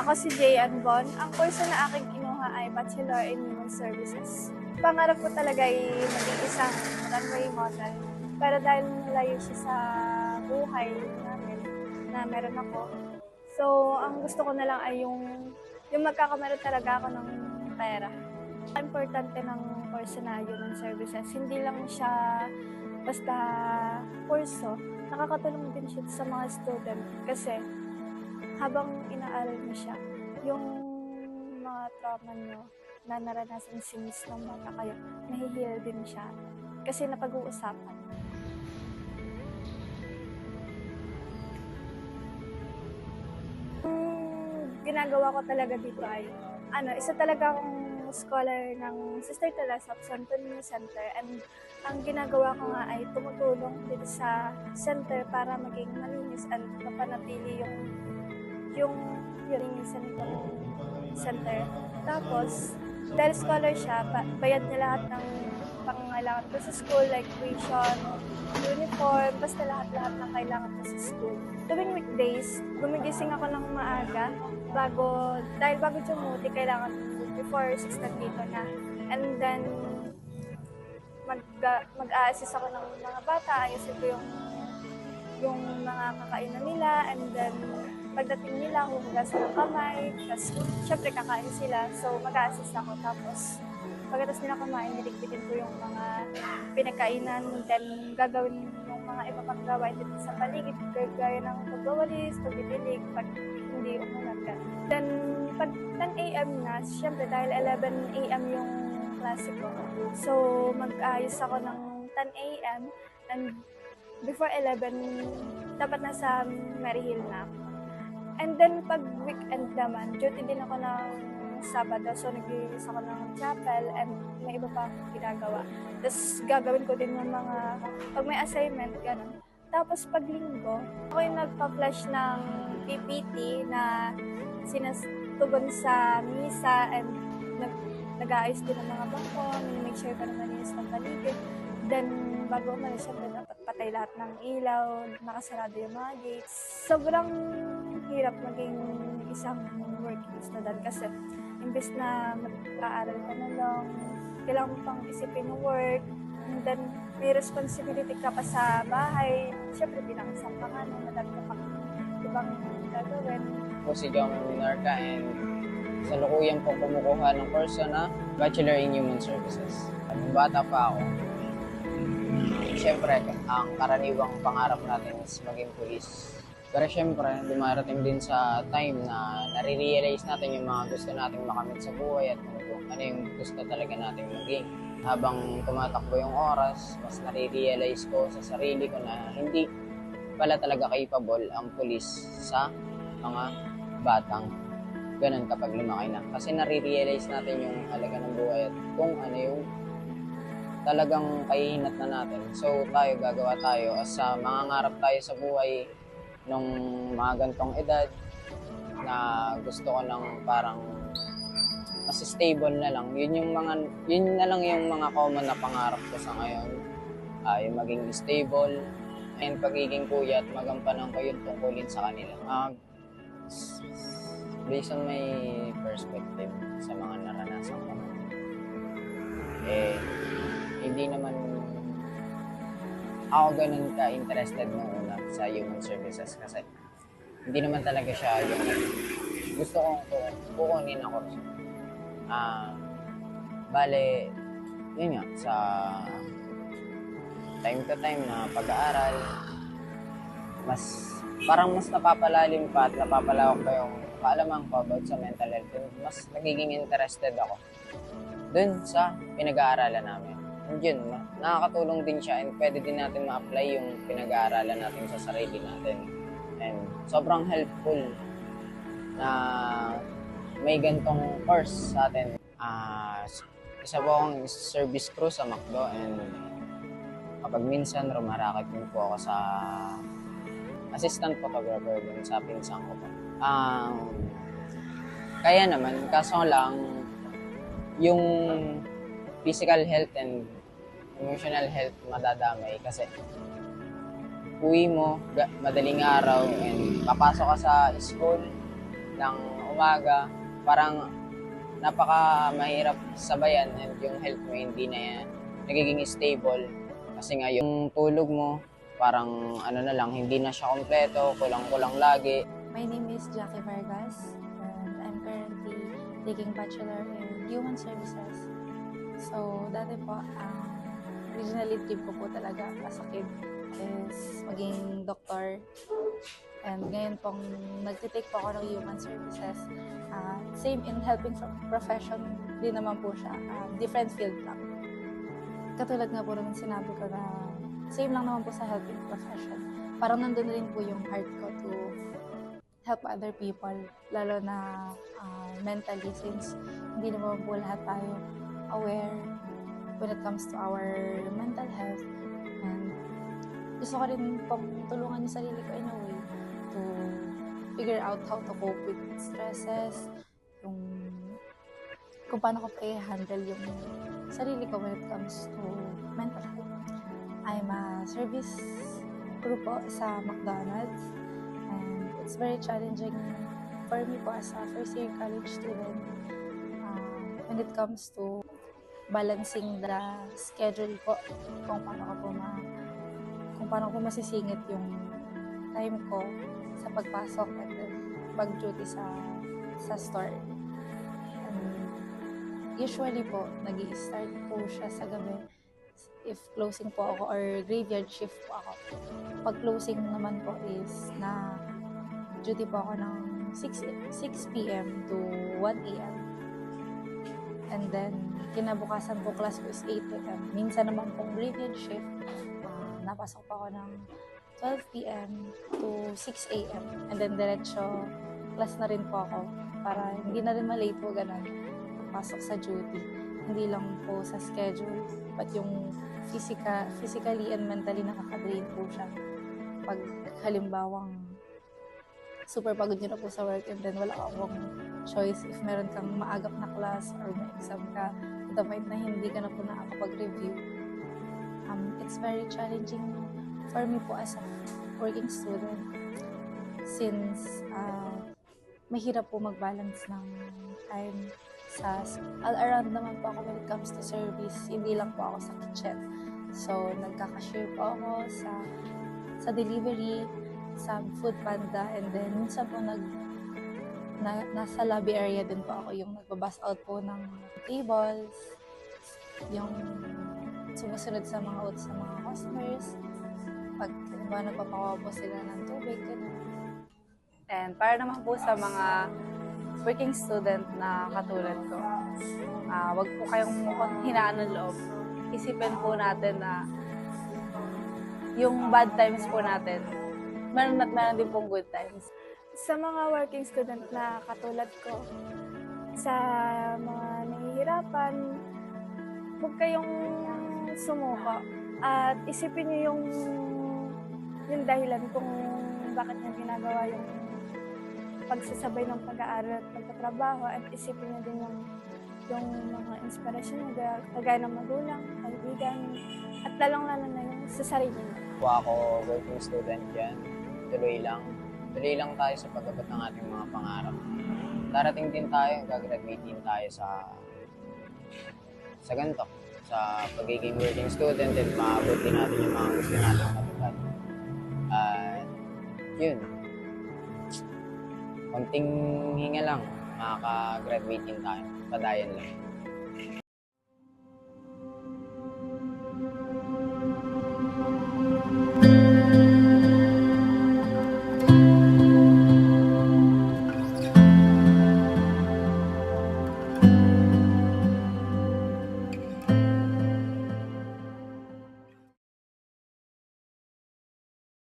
Ako si Jayan Bon. Ang kurso na aking kinuha ay Bachelor in Human Services. Pangarap ko talaga ay maging isang runway model. Pero dahil malayo siya sa buhay namin na meron ako, so ang gusto ko na lang ay yung magkakameron talaga ako ng pera. Importante ng kurso na Human Services, hindi lang siya basta kurso, nakakatulong din siya sa mga student kasi habang inaaral mo siya, yung mga trauma nyo na naranasan since nung bata kayo, nahihil din siya kasi napag-uusapan. Ginagawa ko talaga dito ay, isa talaga akong scholar ng Sister Teresa of Santo Niño Center, and ang ginagawa ko nga ay tumutulong dito sa center para maging malinis at mapanatili yung linisan nitong center. Tapos, dahil scholar siya, bayad niya lahat ng pangangailangan ko sa school, like tuition, uniform, basta lahat ng kailangan ko sa school. Tuwing weekdays, gumigising ako ng maaga, dahil bago tumuti, kailangan before 6 nandito na. And then, mag-a-assist ako ng mga bata, ayusin ko yung mga kakainan nila, and then, pagdating nila, huhugasan ng kamay, tapos syempre kakain sila, so mag-a-assist ako. Tapos pagkatapos nila kumain, niligpitin ko yung mga pinagkainan, then gagawin yung mga iba pang gawain dito sa paligid, gaya ng pagwawalis, pagdidilig, pag hindi umunat ka. Then pag 10 a.m. na, syempre dahil 11 a.m. yung klase ko, so mag-ayos ako ng 10 a.m. and before 11, dapat nasa Maryhill na. And then, pag weekend naman, duty din ako ng Sabado. So, nag-release ako ng chapel and may iba pa akong ginagawa. Tapos, gagawin ko din ng mga, pag may assignment, gano'n. Tapos, pag linggo, ako yung nagpa-flash ng PPT na sinastugon sa misa and nag-aayos din ng mga bangko, make sure pa naman yung ng paligid. Then, bago umalis, syempre dapat patay lahat ng ilaw, nakasarado yung mga gates. Sobrang hirap maging isang working student kasi imbes na mag-aaral ka na lang, kailangan mo pang isipin ng work, and then may responsibility ka pa sa bahay. Syempre, bilang isang pangalan, madami ka pang ibang gagawin. Po si Jomar Minarca, and sa lukuyan po kumukuha ng kurso na Bachelor in Human Services. Nung bata pa ako, siyempre, ang karaniwang pangarap natin is maging pulis. Pero siyempre, dumarating din sa time na nare-realize natin yung mga gusto nating makamit sa buhay at ano yung gusto talaga nating maging. Habang tumatakbo yung oras, mas nare-realize ko sa sarili ko na hindi pala talaga capable ang pulis sa mga batang ganun kapag lumaki na. Kasi nare-realize natin yung halaga ng buhay at kung ano yung talagang kahihinat na natin. So tayo, gagawa tayo as mangangarap tayo sa buhay nung mga gantong edad na gusto ko ng parang mas stable na lang. Yun na lang yung mga common na pangarap ko sa ngayon. Yung maging stable and pagiging kuya at magampanan ko yung tungkulin sa kanila. Based on my perspective sa mga naranasan ko, hindi naman ako ganun ka-interested nung una sa human services kasi hindi naman talaga siya yung gusto kong kukunin na kurso. Bale, yun nga, sa time to time na pag-aaral, parang mas napapalalim pa at napapalawak pa yung kaalaman ko about sa mental health. Mas nagiging interested ako dun sa pinag-aaralan namin. And yun, nakakatulong din siya and pwede din natin ma-apply yung pinag-aaralan natin sa sarili natin. And sobrang helpful na may gantong course sa atin. Isa po akong service crew sa McDo, and kapag minsan rumarakit din po ako sa assistant photographer dun sa pinsang ko po. Kaya naman, kaso lang yung physical health and emotional health madadamay kasi uwi mo madaling araw and papasok ka sa school ng umaga, parang napaka mahirap sabayan and yung health mo hindi na nagiging stable. Kasi nga yung tulog mo, parang ano na lang, hindi na siya kompleto, kulang-kulang lagi. My name is Jackie Vargas and I'm currently taking Bachelor in Human Services. So, dati po, originally dream ko po talaga as a kid is maging doktor. And ngayon pong nagtitake po ako ng Human Services. Same in helping profession din naman po siya. Different field lang. Katulad nga po naman sinabi ko na same lang naman po sa helping profession. Parang nandun rin po yung heart ko to help other people, lalo na mentally, since hindi naman po lahat tayo aware when it comes to our mental health. And gusto ko rin pong tulungan yung sarili ko in a way to figure out how to cope with stresses, kung paano ko i-handle yung sarili ko when it comes to mental health. I'm a service crew po sa McDonald's, and it's very challenging for me po as a first year college student when it comes to balancing the schedule po, kung paano ko masisingit yung time ko sa pagpasok at pag-duty sa store. And usually po, nag-i-start po siya sa gabi if closing po ako or graveyard shift po ako. Pag closing naman po is na duty po ako ng 6 p.m. to 1 a.m. And then, kinabukasan po class ko is 8 a.m. Minsan naman pong graveyard shift, napasok pa ako ng 12 p.m. to 6 a.m. And then, diretso class na rin po ako para hindi na rin malate po ganun. Pasok sa duty. Hindi lang po sa schedule, but yung physically and mentally nakaka-drain po siya. Pag halimbawang super pagod nyo na po sa work and then wala akong choice if meron kang maagap na class or may exam ka, to the point na hindi ka na po nakakapag-review. It's very challenging for me po as a working student since mahirap po mag-balance ng time all around naman po ako when it comes to service, hindi lang po ako sa kitchen. So, nagkaka-share po ako sa delivery, sa Food Panda, and then minsan po nasa lobby area din po ako yung nagbabas out po ng tables, yung sumusunod sa mga sa mga customers, pag nagpapakuha po sila ng tubig, gano'n. And para naman po sa mga working student na katulad ko, wag po kayong hinaan ng loob. Isipin po natin na yung bad times po natin, meron at meron din pong good times. Sa mga working student na katulad ko, sa mga nahihirapan, huwag kayong sumuko at isipin niyo yung dahilan kung bakit niya ginagawa yung pagsasabay ng pag-aaral at pagtatrabaho, at isipin niyo din yung mga inspirasyon niya, kagaya ng magulang, kaibigan, at lalong-lalo na yung sa sarili niyo. Kung ako working student dyan, tuloy lang tayo sa pag-abot ng ating mga pangarap. Darating din tayo, gagraduate din tayo sa ganito, sa pagiging working student, and maabot din natin yung mga gusto natin matupad. Yun, konting hinga lang, makaka-graduate din tayo. Padayan lang.